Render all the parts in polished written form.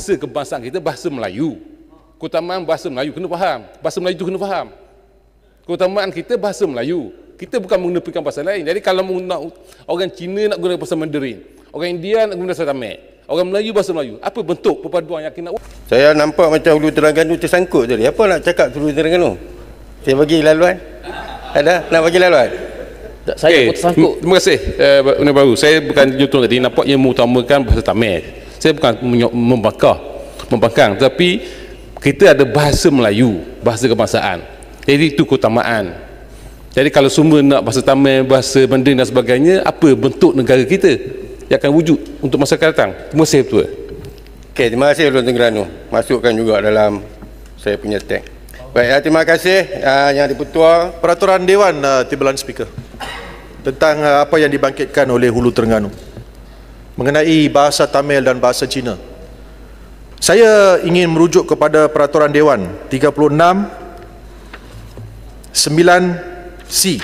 bahasa kebangsaan kita bahasa Melayu. Keutamaan bahasa Melayu kena faham. Bahasa Melayu tu kena faham. Keutamaan kita bahasa Melayu. Kita bukan menepikan bahasa lain. Jadi kalau nak orang Cina nak guna bahasa Mandarin, orang India nak guna bahasa Tamil, orang Melayu bahasa Melayu, apa bentuk perpaduan yang kita nak? Saya nampak macam Hulu Terengganu tersangkut tadi. Apa nak cakap Hulu Terengganu? Saya bagi laluan. Ada? Nak bagi laluan? Saya pun tersangkut. Terima kasih. Benda baru. Saya bukan jujur tadi. Nampak ia mengutamakan bahasa Tamil. Saya bukan membangkang. Tapi kita ada bahasa Melayu, bahasa kebangsaan. Jadi itu keutamaan. Jadi kalau semua nak bahasa Tamil, bahasa Mandarin dan sebagainya, apa bentuk negara kita yang akan wujud untuk masa akan datang? Terima kasih Ketua. Okey, terima kasih Hulu Terengganu. Masukkan juga dalam saya punya tag. Baik, terima kasih Yang Dipertua. Peraturan Dewan Timbalan Speaker tentang apa yang dibangkitkan oleh Hulu Terengganu mengenai bahasa Tamil dan bahasa Cina. Saya ingin merujuk kepada Peraturan Dewan 36 9C.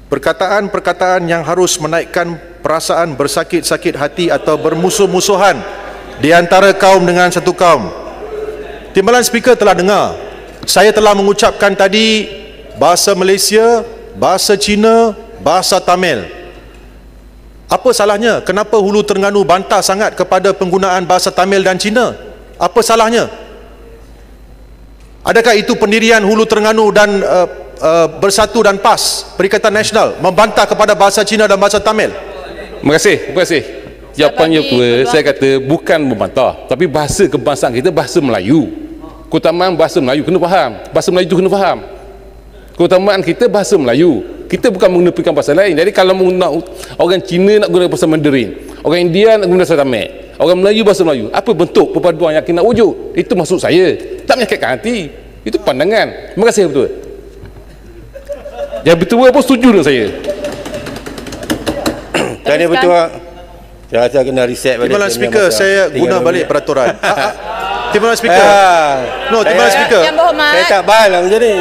Perkataan-perkataan yang harus menaikkan perasaan bersakit-sakit hati atau bermusuh-musuhan di antara kaum dengan satu kaum. Timbalan Speaker telah dengar. Saya telah mengucapkan tadi bahasa Malaysia, bahasa Cina, bahasa Tamil. Apa salahnya? Kenapa Hulu Terengganu bantah sangat kepada penggunaan bahasa Tamil dan Cina? Apa salahnya? Adakah itu pendirian Hulu Terengganu dan Bersatu dan PAS, Perikatan Nasional, membantah kepada bahasa Cina dan bahasa Tamil? Terima kasih. Terima kasih. Jawapannya Ketua, saya kata bukan membantah, tapi bahasa kebangsaan kita bahasa Melayu. Keutamaan bahasa Melayu kena faham. Bahasa Melayu tu kena faham. Keutamaan kita bahasa Melayu. Kita bukan menepikan bahasa lain. Jadi kalau nak orang Cina nak guna bahasa Mandarin, orang India nak guna bahasa Tamil, orang Melayu bahasa Melayu, apa bentuk perpaduan yang kita nak wujud? Itu maksud saya. Tak menyakitkan hati. Itu pandangan. Terima kasih Ketua. Yang Ketua pun setuju dengan saya. Tadi Ketua. Saya rasa kena reset balik. Timbalan Speaker, saya guna balik peraturan. Timbalan Speaker. Timbalan Speaker. Yang Berhormat. Saya tak faham lah macam ni.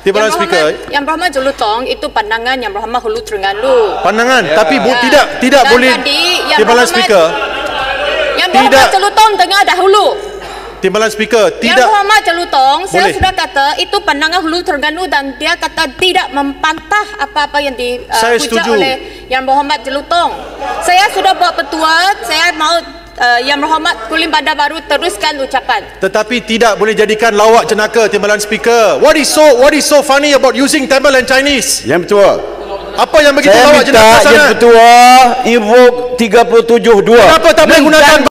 Timbalan Speaker. Yang Berhormat Jelutong, itu pandangan Yang Berhormat Hulu Terengganu. Pandangan, tapi tidak boleh. Timbalan Speaker. Yang Berhormat Jelutong dengar dahulu. Timbalan Speaker, Yang Berhormat Jelutong, saya sudah kata itu pandangan Hulu Terengganu dan dia kata tidak membantah apa-apa yang dihujat oleh Yang Berhormat Jelutong. Saya sudah buat petua, saya mau Yang Berhormat Kulim Bandar Baru teruskan ucapan. Tetapi tidak boleh jadikan lawak jenaka, Timbalan Speaker. What is so funny about using Tamil and Chinese? Yang Ketua. Apa yang begitu lawak jenaka sana? Yang Ketua invoke 37(2). Kenapa tak boleh gunakan